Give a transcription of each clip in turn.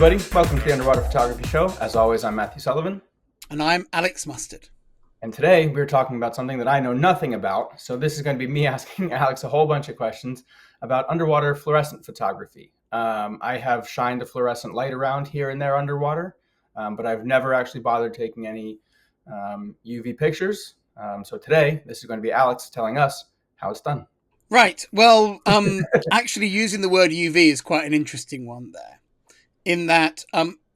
everybody. Welcome to the Underwater Photography Show. As always, I'm Matthew Sullivan. And I'm Alex Mustard. And today we're talking about something that I know nothing about. So this is going to be me asking Alex a whole bunch of questions about underwater fluorescent photography. I have shined a fluorescent light around here and there underwater, but I've never actually bothered taking any UV pictures. So today, this is going to be Alex telling us how it's done. Right. Well, actually using the word UV is quite an interesting one there, in that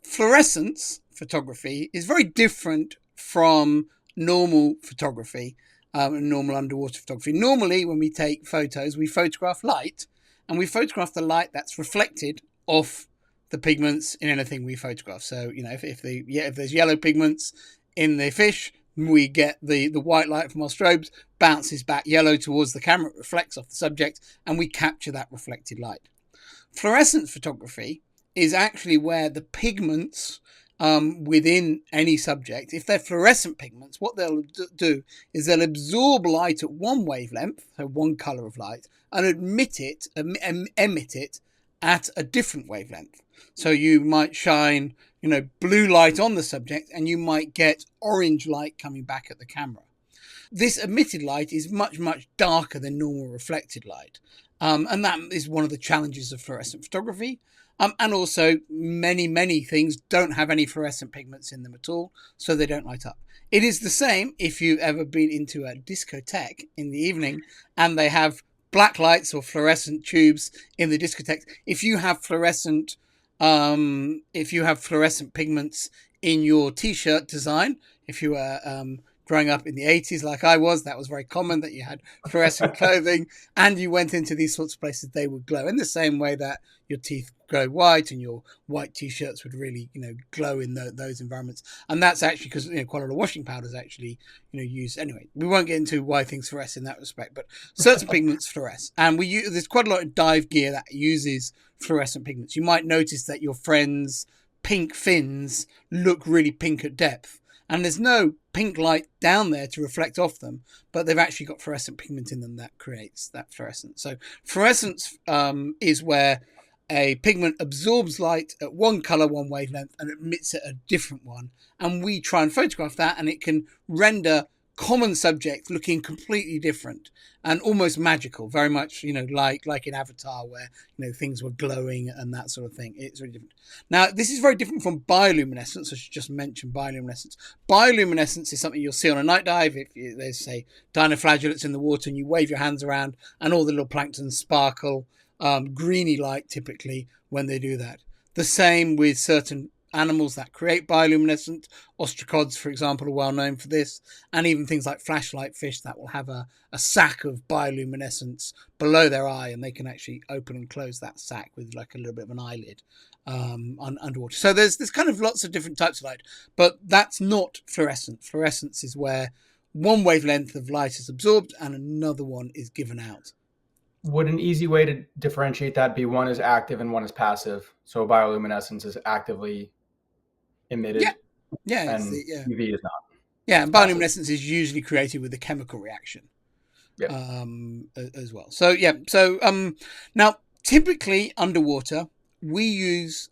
fluorescence photography is very different from normal photography, normal underwater photography. Normally, when we take photos, we photograph light, and we photograph the light that's reflected off the pigments in anything we photograph. So, you know, if there's yellow pigments in the fish, we get the white light from our strobes, bounces back yellow towards the camera, it reflects off the subject, and we capture that reflected light. Fluorescence photography is actually where the pigments within any subject, if they're fluorescent pigments, what they'll do is they'll absorb light at one wavelength, so one color of light, and emit it at a different wavelength. So you might shine, blue light on the subject, and you might get orange light coming back at the camera. This emitted light is much, much darker than normal reflected light. And that is one of the challenges of fluorescent photography. And also, many things don't have any fluorescent pigments in them at all, so they don't light up. It is the same if you've ever been into a discotheque in the evening and they have black lights or fluorescent tubes in the discotheque. If you have fluorescent pigments in your t-shirt design, if you were growing up in the 80s like I was, that was very common that you had fluorescent clothing and you went into these sorts of places, they would glow in the same way that your teeth glow white and your white t-shirts would really, glow in those environments. And that's actually because quite a lot of washing powders actually, use. Anyway, we won't get into why things fluoresce in that respect, but certain pigments fluoresce. And there's quite a lot of dive gear that uses fluorescent pigments. You might notice that your friends' pink fins look really pink at depth. And there's no pink light down there to reflect off them, but they've actually got fluorescent pigment in them that creates that fluorescence. So fluorescence is where a pigment absorbs light at one color, one wavelength, and emits it a different one. And we try and photograph that, and it can render common subjects looking completely different and almost magical, very much, like in Avatar where, things were glowing and that sort of thing. It's really different. Now, this is very different from bioluminescence. I should just mention bioluminescence. Bioluminescence is something you'll see on a night dive. If there's, say, dinoflagellates in the water and you wave your hands around and all the little plankton sparkle greeny light typically when they do that. The same with certain animals that create bioluminescent. Ostracods, for example, are well known for this, and even things like flashlight fish that will have a sac of bioluminescence below their eye, and they can actually open and close that sac with like a little bit of an eyelid underwater. So there's kind of lots of different types of light, but that's not fluorescent. Fluorescence is where one wavelength of light is absorbed and another one is given out. Would an easy way to differentiate that be one is active and one is passive? So bioluminescence is actively emitted, and UV is not. Yeah, and bioluminescence is usually created with a chemical reaction, as well. So now typically underwater we use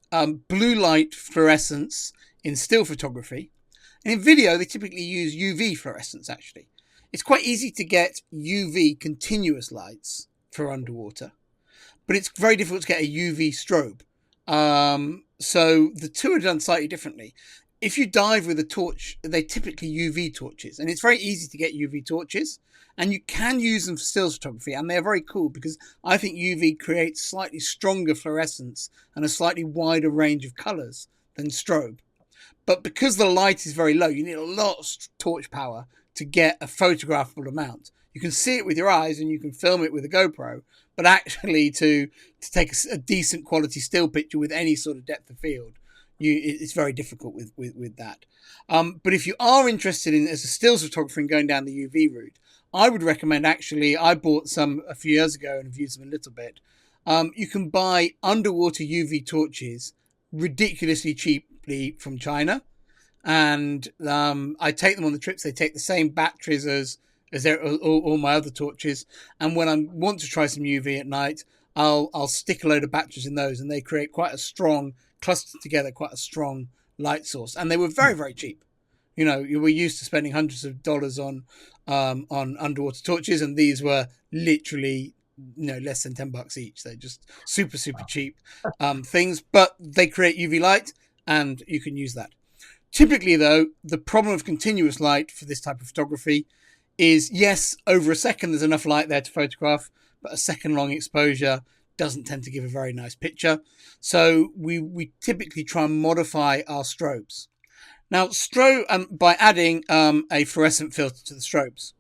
blue light fluorescence in still photography, and in video they typically use UV fluorescence. Actually, it's quite easy to get UV continuous lights for underwater, but it's very difficult to get a UV strobe. So the two are done slightly differently. If you dive with a torch, they typically UV torches, and it's very easy to get UV torches, and you can use them for stills photography, and they're very cool because I think UV creates slightly stronger fluorescence and a slightly wider range of colors than strobe. But because the light is very low, you need a lot of torch power to get a photographable amount. You can see it with your eyes and you can film it with a GoPro, but actually to take a decent quality still picture with any sort of depth of field, it's very difficult with that. But if you are interested in as a stills photographer and going down the UV route, I would recommend, actually, I bought some a few years ago and have used them a little bit. You can buy underwater UV torches ridiculously cheaply from China. And I take them on the trips. They take the same batteries as all my other torches. And when I want to try some UV at night, I'll stick a load of batteries in those, and they create quite a strong clustered together quite a strong light source, and they were very, very cheap. You know, you were used to spending hundreds of dollars on underwater torches, and these were literally, you know, less than $10 each. They're just super, super cheap things, but they create UV light, and you can use that. Typically, though, the problem of continuous light for this type of photography is, yes, over a second there's enough light there to photograph, but a second long exposure doesn't tend to give a very nice picture. So we typically try and modify our strobes. Now, by adding a fluorescent filter to the strobes.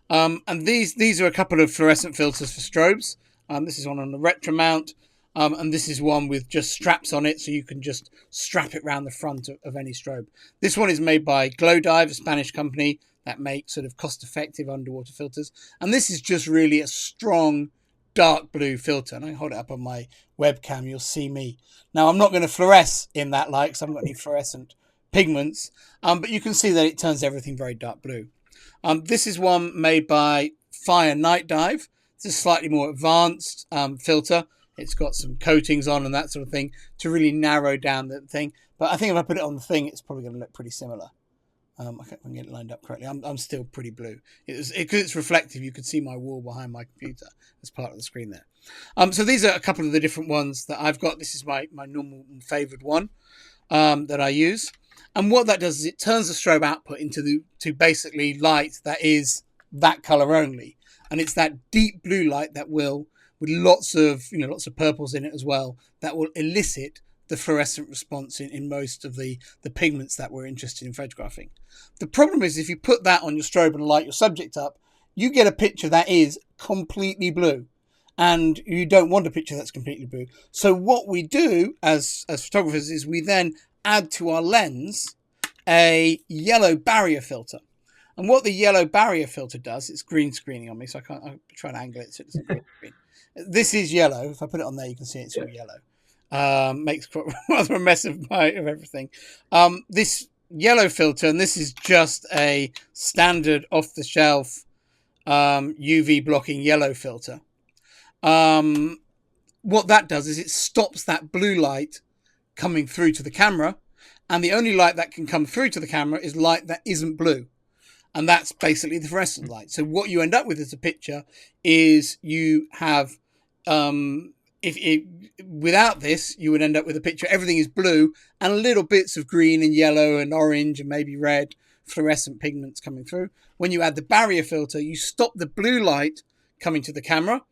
And these are a couple of fluorescent filters for strobes. This is one on the retro mount, and this is one with just straps on it, so you can just strap it around the front of any strobe. This one is made by Glow Dive, a Spanish company that makes sort of cost-effective underwater filters. And this is just really a strong dark blue filter. And I hold it up on my webcam, you'll see me. Now, I'm not going to fluoresce in that light because I haven't got any fluorescent pigments, but you can see that it turns everything very dark blue. This is one made by Fire Night Dive. It's a slightly more advanced filter. It's got some coatings on and that sort of thing to really narrow down the thing. But I think if I put it on the thing, it's probably going to look pretty similar. I can get it lined up correctly. I'm still pretty blue. Because it's reflective, you can see my wall behind my computer as part of the screen there. So these are a couple of the different ones that I've got. This is my normal and favoured one that I use. And what that does is it turns the strobe output to basically light that is that colour only. And it's that deep blue light that will, with lots of purples in it as well, that will elicit the fluorescent response in most of the pigments that we're interested in photographing. The problem is if you put that on your strobe and light your subject up, you get a picture that is completely blue. And you don't want a picture that's completely blue. So what we do as photographers is we then add to our lens a yellow barrier filter. And what the yellow barrier filter does, it's green screening on me, so I'm trying to angle it so it doesn't green screen. This is yellow. If I put it on there, you can see it's all yellow. Makes rather a mess of everything. This yellow filter, and this is just a standard off-the-shelf UV blocking yellow filter. What that does is it stops that blue light coming through to the camera, and the only light that can come through to the camera is light that isn't blue, and that's basically the fluorescent light. So what you end up with as a picture is you have without this, you would end up with a picture everything is blue and little bits of green and yellow and orange and maybe red fluorescent pigments coming through. When you add the barrier filter, you stop the blue light coming to the camera,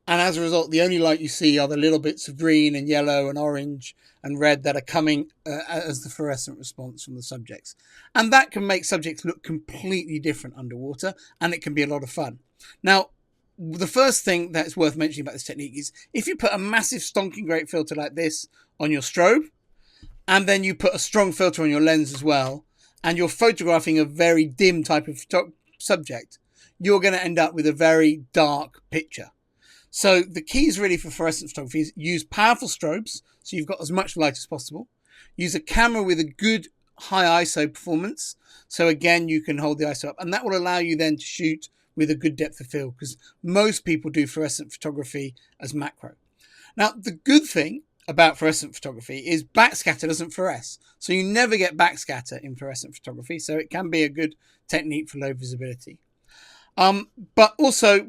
and as a result, the only light you see are the little bits of green and yellow and orange and red that are coming as the fluorescent response from the subjects. And that can make subjects look completely different underwater, and it can be a lot of fun. Now, the first thing that's worth mentioning about this technique is if you put a massive stonking great filter like this on your strobe, and then you put a strong filter on your lens as well, and you're photographing a very dim type of subject, you're going to end up with a very dark picture. So the keys really for fluorescent photography is use powerful strobes, so you've got as much light as possible. Use a camera with a good high ISO performance, so again you can hold the ISO up, and that will allow you then to shoot with a good depth of field, because most people do fluorescent photography as macro. Now, the good thing about fluorescent photography is backscatter doesn't fluoresce, so you never get backscatter in fluorescent photography, so it can be a good technique for low visibility. But also,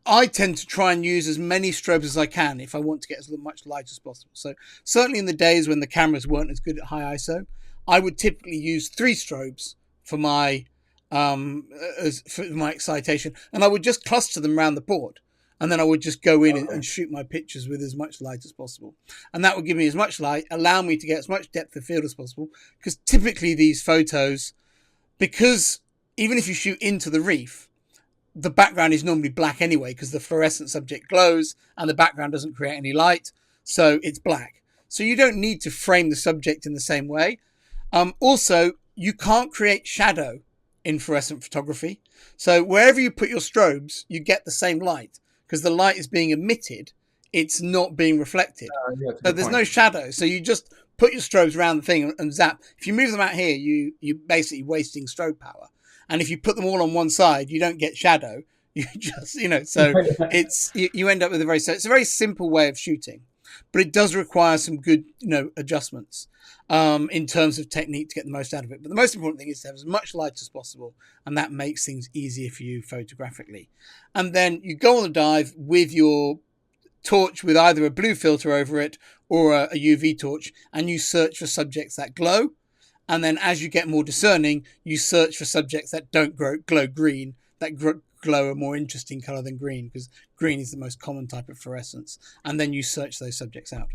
I tend to try and use as many strobes as I can if I want to get as much light as possible. So certainly in the days when the cameras weren't as good at high ISO, I would typically use 3 strobes for my excitation, and I would just cluster them around the board, and then I would just go in and shoot my pictures with as much light as possible, and that would give me as much light, allow me to get as much depth of field as possible, because typically these photos, because even if you shoot into the reef, the background is normally black anyway, because the fluorescent subject glows and the background doesn't create any light, so it's black. So you don't need to frame the subject in the same way. Also, you can't create shadow in fluorescent photography. So wherever you put your strobes, you get the same light, because the light is being emitted, it's not being reflected. So there's no shadow. So you just put your strobes around the thing and zap. If you move them out here, you're basically wasting strobe power. And if you put them all on one side, you don't get shadow. You just, so you end up with it's a very simple way of shooting. but it does require some good, adjustments in terms of technique to get the most out of it. But the most important thing is to have as much light as possible, and that makes things easier for you photographically. And then you go on the dive with your torch with either a blue filter over it or a UV torch, and you search for subjects that glow. And then as you get more discerning, you search for subjects that don't glow green, that glow a more interesting color than green, because green is the most common type of fluorescence. And then you search those subjects out.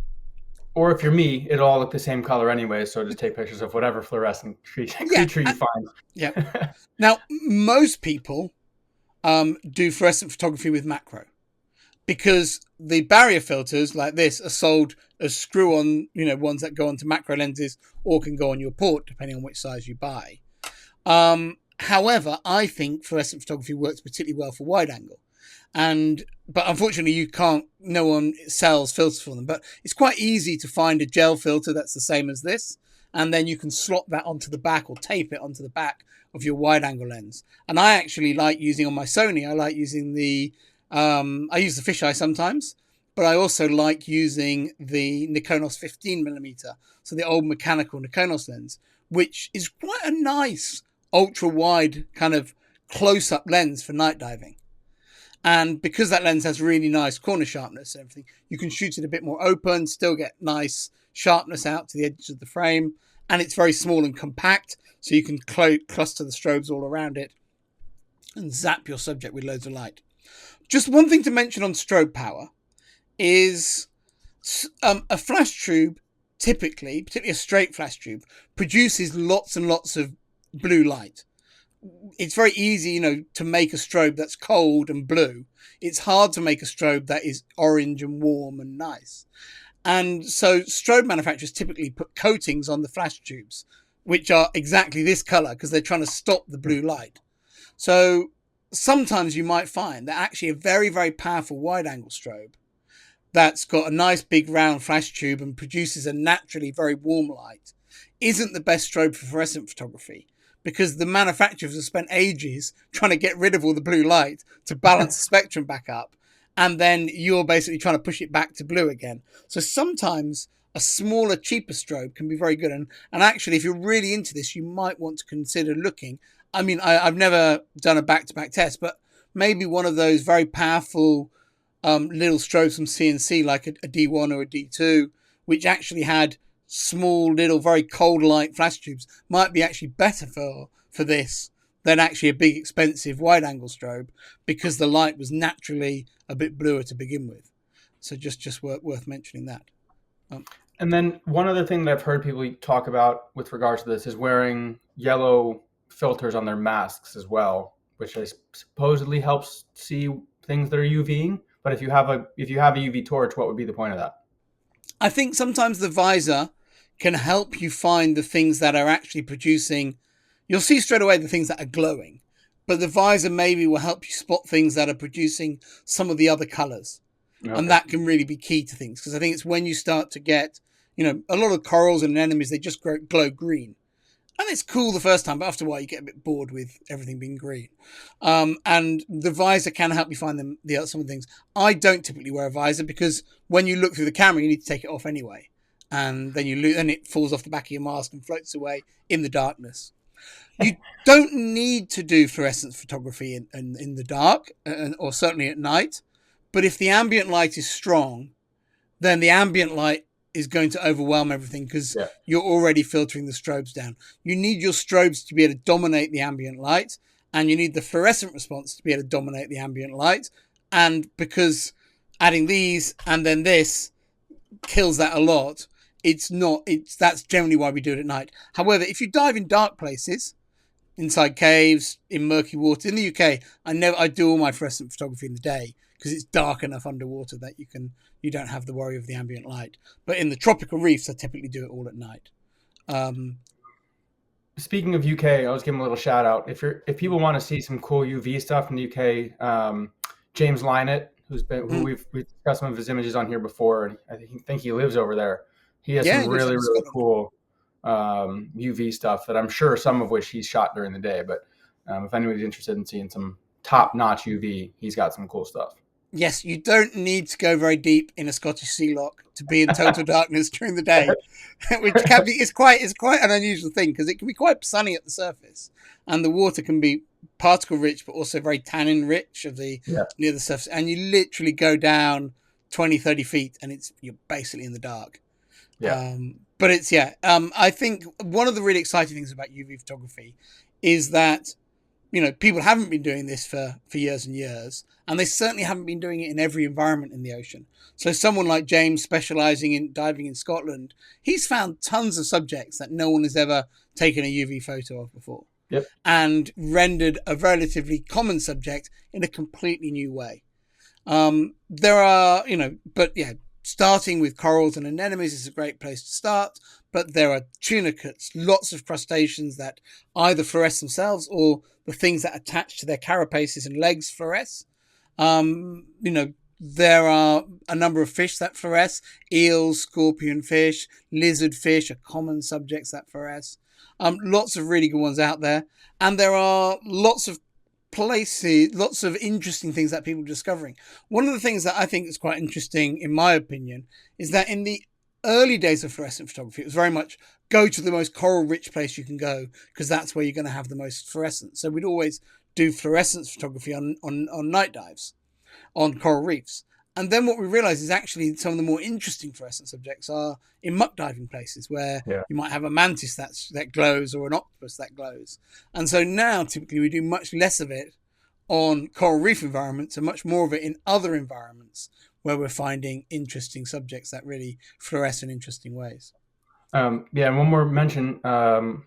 Or if you're me, it'll all look the same color anyway, so just take pictures of whatever fluorescent Yeah. creature you find. Yeah. Now, most people do fluorescent photography with macro, because the barrier filters like this are sold as screw-on, ones that go onto macro lenses or can go on your port, depending on which size you buy. However, I think fluorescent photography works particularly well for wide angle. But unfortunately, no one sells filters for them. But it's quite easy to find a gel filter that's the same as this, and then you can slot that onto the back or tape it onto the back of your wide angle lens. And I actually like using on my Sony, I like using I use the fisheye sometimes, but I also like using the Nikonos 15mm, so the old mechanical Nikonos lens, which is quite a nice ultra wide kind of close up lens for night diving. And because that lens has really nice corner sharpness and everything, you can shoot it a bit more open, still get nice sharpness out to the edges of the frame. And it's very small and compact, so you can cluster the strobes all around it and zap your subject with loads of light. Just one thing to mention on strobe power is a flash tube, typically, particularly a straight flash tube, produces lots and lots of blue light. It's very easy, to make a strobe that's cold and blue. It's hard to make a strobe that is orange and warm and nice. And so strobe manufacturers typically put coatings on the flash tubes, which are exactly this color, because they're trying to stop the blue light. So sometimes you might find that actually a very, very powerful wide angle strobe that's got a nice big round flash tube and produces a naturally very warm light isn't the best strobe for fluorescent photography, because the manufacturers have spent ages trying to get rid of all the blue light to balance the spectrum back up. And then you're basically trying to push it back to blue again. So sometimes a smaller, cheaper strobe can be very good. And actually, if you're really into this, you might want to consider looking. I mean, I've never done a back-to-back test, but maybe one of those very powerful little strobes from CNC, like a D1 or a D2, which actually had small, little, very cold light flash tubes, might be actually better for this than actually a big, expensive wide-angle strobe, because the light was naturally a bit bluer to begin with. So just worth mentioning that. And then one other thing that I've heard people talk about with regards to this is wearing yellow filters on their masks as well, which supposedly helps see things that are UVing. But if you have a UV torch, what would be the point of that? I think sometimes the visor can help you find the things that are actually producing. You'll see straight away the things that are glowing, but the visor maybe will help you spot things that are producing some of the other colors. Okay. And that can really be key to things, because I think it's when you start to get, a lot of corals and anemones, they just glow green. And it's cool the first time, but after a while you get a bit bored with everything being green. And the visor can help you find some of the things. I don't typically wear a visor, because when you look through the camera, you need to take it off anyway. And then it falls off the back of your mask and floats away in the darkness. You don't need to do fluorescence photography in the dark, or certainly at night. But if the ambient light is strong, then the ambient light is going to overwhelm everything, because you're already filtering the strobes down. You need your strobes to be able to dominate the ambient light, and you need the fluorescent response to be able to dominate the ambient light. And because adding these and then this kills that a lot, that's generally why we do it at night. However, if you dive in dark places, inside caves, in murky water, in the UK, I do all my fluorescent photography in the day, because it's dark enough underwater that you don't have the worry of the ambient light. But in the tropical reefs, I typically do it all at night. Speaking of UK, I was giving a little shout out. If people want to see some cool UV stuff in the UK, James Lynott, who we've discussed some of his images on here before, and I think he lives over there. He has some really cool UV stuff that I'm sure some of which he's shot during the day. But if anybody's interested in seeing some top-notch UV, he's got some cool stuff. Yes, you don't need to go very deep in a Scottish sea lock to be in total darkness during the day, which can be it's quite an unusual thing because it can be quite sunny at the surface, and the water can be particle rich but also very tannin rich of the Yeah. near the surface, and you literally go down 20, 30 feet and you're basically in the dark. Yeah. But it's I think one of the really exciting things about UV photography is that people haven't been doing this for years and years, and they certainly haven't been doing it in every environment in the ocean. So someone like James, specializing in diving in Scotland, he's found tons of subjects that no one has ever taken a UV photo of before, Yep. and rendered a relatively common subject in a completely new way. There are, but yeah, starting with corals and anemones is a great place to start. But there are tunicates, lots of crustaceans that either fluoresce themselves or the things that attach to their carapaces and legs fluoresce. There are a number of fish that fluoresce: eels, scorpion fish, lizard fish are common subjects that fluoresce. Lots of really good ones out there. And there are lots of places, lots of interesting things that people are discovering. One of the things that I think is quite interesting, in my opinion, is that in the early days of fluorescent photography, it was very much go to the most coral rich place you can go because that's where you're going to have the most fluorescence. So we'd always do fluorescence photography on night dives on coral reefs. And then what we realized is actually some of the more interesting fluorescent subjects are in muck diving places where Yeah. you might have a mantis that glows or an octopus that glows. And so now typically we do much less of it on coral reef environments and much more of it in other environments where we're finding interesting subjects that really fluoresce in interesting ways. Yeah, and one more mention. My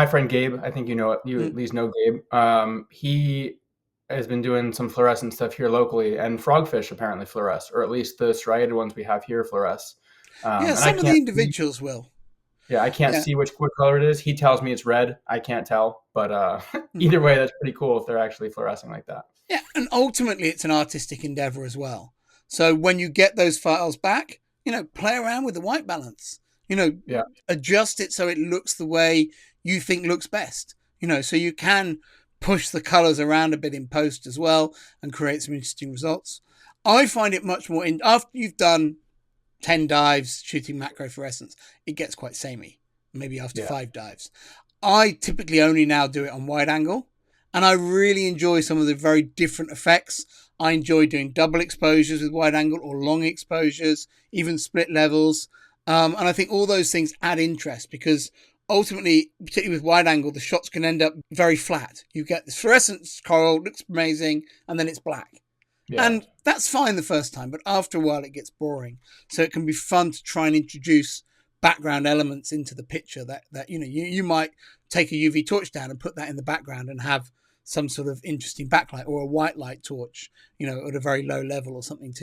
friend Gabe, I think you at Mm. least know Gabe. He has been doing some fluorescent stuff here locally, and frogfish apparently fluoresce, or at least the striated ones we have here fluoresce. Yeah, And I some of the can't see, individuals will. yeah, I can't Yeah. see what color it is. He tells me it's red. I can't tell, but Mm. either way, that's pretty cool if they're actually fluorescing like that. Yeah, and ultimately it's an artistic endeavor as well. So when you get those files back, play around with the white balance. Yeah, Adjust it so it looks the way you think looks best. So you can push the colors around a bit in post as well and create some interesting results. I find it much more after you've done 10 dives shooting macro fluorescence, it gets quite samey, maybe after yeah, 5 dives. I typically only now do it on wide angle, and I really enjoy some of the very different effects. I enjoy doing double exposures with wide angle or long exposures, even split levels. And I think all those things add interest because ultimately, particularly with wide angle, the shots can end up very flat. You get this fluorescent coral, looks amazing, and then it's black. yeah, And that's fine the first time, but after a while it gets boring. So it can be fun to try and introduce background elements into the picture that you might take a UV torch down and put that in the background and have some sort of interesting backlight, or a white light torch, at a very low level or something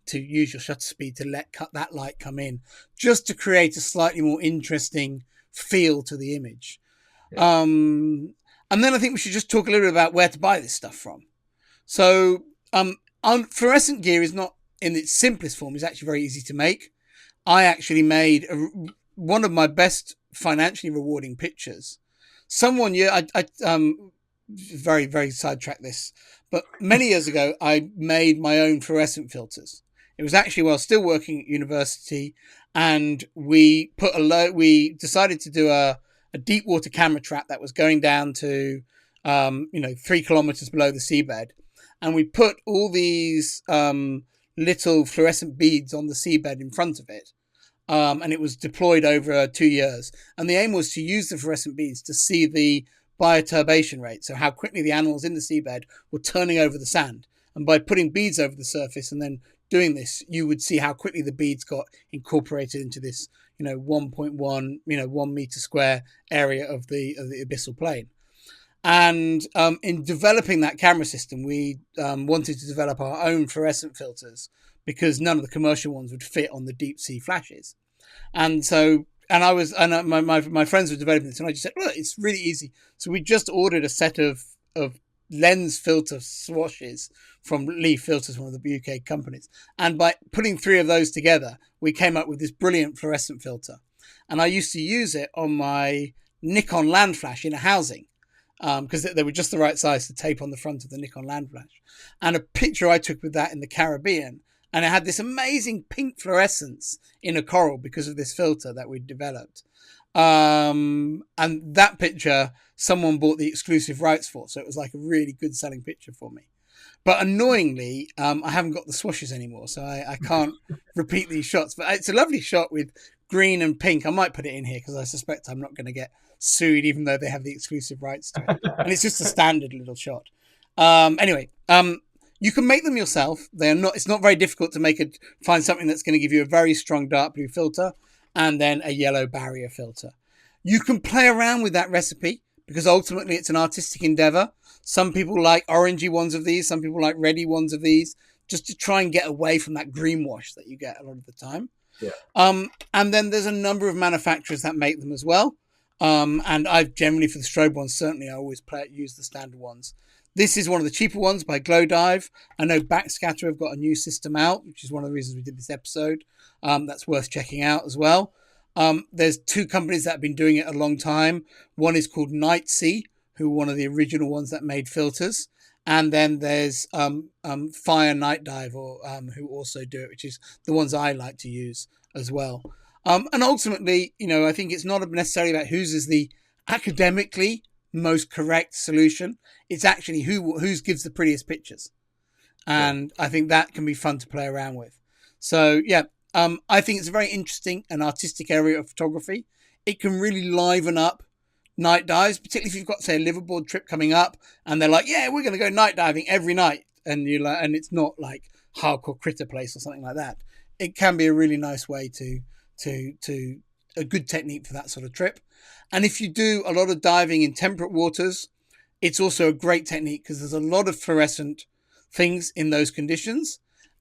to use your shutter speed to cut that light come in, just to create a slightly more interesting feel to the image. yeah, And then I think we should just talk a little bit about where to buy this stuff from. So fluorescent gear is not, in its simplest form, is actually very easy to make. I actually made one of my best financially rewarding pictures. Someone year, I very, very sidetrack this, but many years ago, I made my own fluorescent filters. It was actually while still working at university, and we decided to do a deep water camera trap that was going down to 3 kilometers below the seabed, and we put all these little fluorescent beads on the seabed in front of it. And it was deployed over 2 years. And the aim was to use the fluorescent beads to see the bioturbation rate, so how quickly the animals in the seabed were turning over the sand. And by putting beads over the surface and then doing this, you would see how quickly the beads got incorporated into this, 1.1, 1 meter square area of the abyssal plain. And in developing that camera system, we wanted to develop our own fluorescent filters because none of the commercial ones would fit on the deep sea flashes. And so, my friends were developing this, and I just said, look, it's really easy. So we just ordered a set of lens filter swashes from Leaf Filters, one of the UK companies. And by putting 3 of those together, we came up with this brilliant fluorescent filter. And I used to use it on my Nikon land flash in a housing. because they were just the right size to tape on the front of the Nikon Land Flash. And a picture I took with that in the Caribbean, and it had this amazing pink fluorescence in a coral because of this filter that we'd developed. And that picture, someone bought the exclusive rights for, so it was like a really good selling picture for me. But annoyingly, I haven't got the swashes anymore, so I can't repeat these shots. But it's a lovely shot with green and pink. I might put it in here because I suspect I'm not going to get sued, even though they have the exclusive rights to it. And it's just a standard little shot. Anyway, you can make them yourself. They are not. It's not very difficult to find something that's going to give you a very strong dark blue filter and then a yellow barrier filter. You can play around with that recipe because ultimately it's an artistic endeavor. Some people like orangey ones of these. Some people like reddy ones of these, just to try and get away from that green wash that you get a lot of the time. Yeah. And then there's a number of manufacturers that make them as well. And I've generally, for the strobe ones, certainly I always use the standard ones. This is one of the cheaper ones by Glow Dive. I know Backscatter have got a new system out, which is one of the reasons we did this episode. That's worth checking out as well. There's two companies that have been doing it a long time. One is called Nightsea, who were one of the original ones that made filters. And then there's Fire Night Dive, or who also do it, which is the ones I like to use as well. And ultimately, I think it's not necessarily about whose is the academically most correct solution. It's actually whose gives the prettiest pictures. And I think that can be fun to play around with. So, yeah, I think it's a very interesting and artistic area of photography. It can really liven up night dives, particularly if you've got, say, a liveaboard trip coming up and they're like, yeah, we're going to go night diving every night. And and it's not like hardcore critter place or something like that. It can be a really nice way to a good technique for that sort of trip. And if you do a lot of diving in temperate waters, it's also a great technique because there's a lot of fluorescent things in those conditions.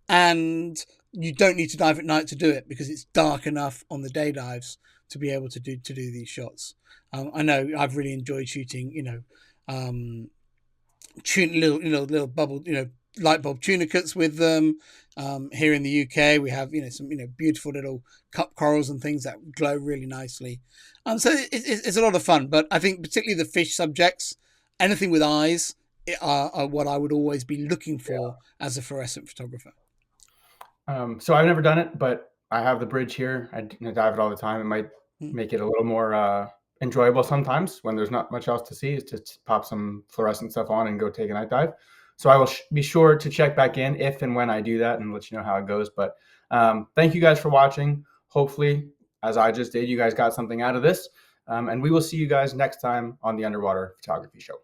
And you don't need to dive at night to do it because it's dark enough on the day dives to be able to do these shots. I know I've really enjoyed shooting, little bubble, light bulb tunicates with them. Here in the UK, we have some beautiful little cup corals and things that glow really nicely. So it's a lot of fun. But I think particularly the fish subjects, anything with eyes, are what I would always be looking for as a fluorescent photographer. So I've never done it, but I have the bridge here. I dive it all the time. It might make it a little more enjoyable sometimes when there's not much else to see. Is just pop some fluorescent stuff on and go take a night dive. So I will be sure to check back in if and when I do that and let you know how it goes. But thank you guys for watching. Hopefully, as I just did, you guys got something out of this. And we will see you guys next time on the Underwater Photography Show.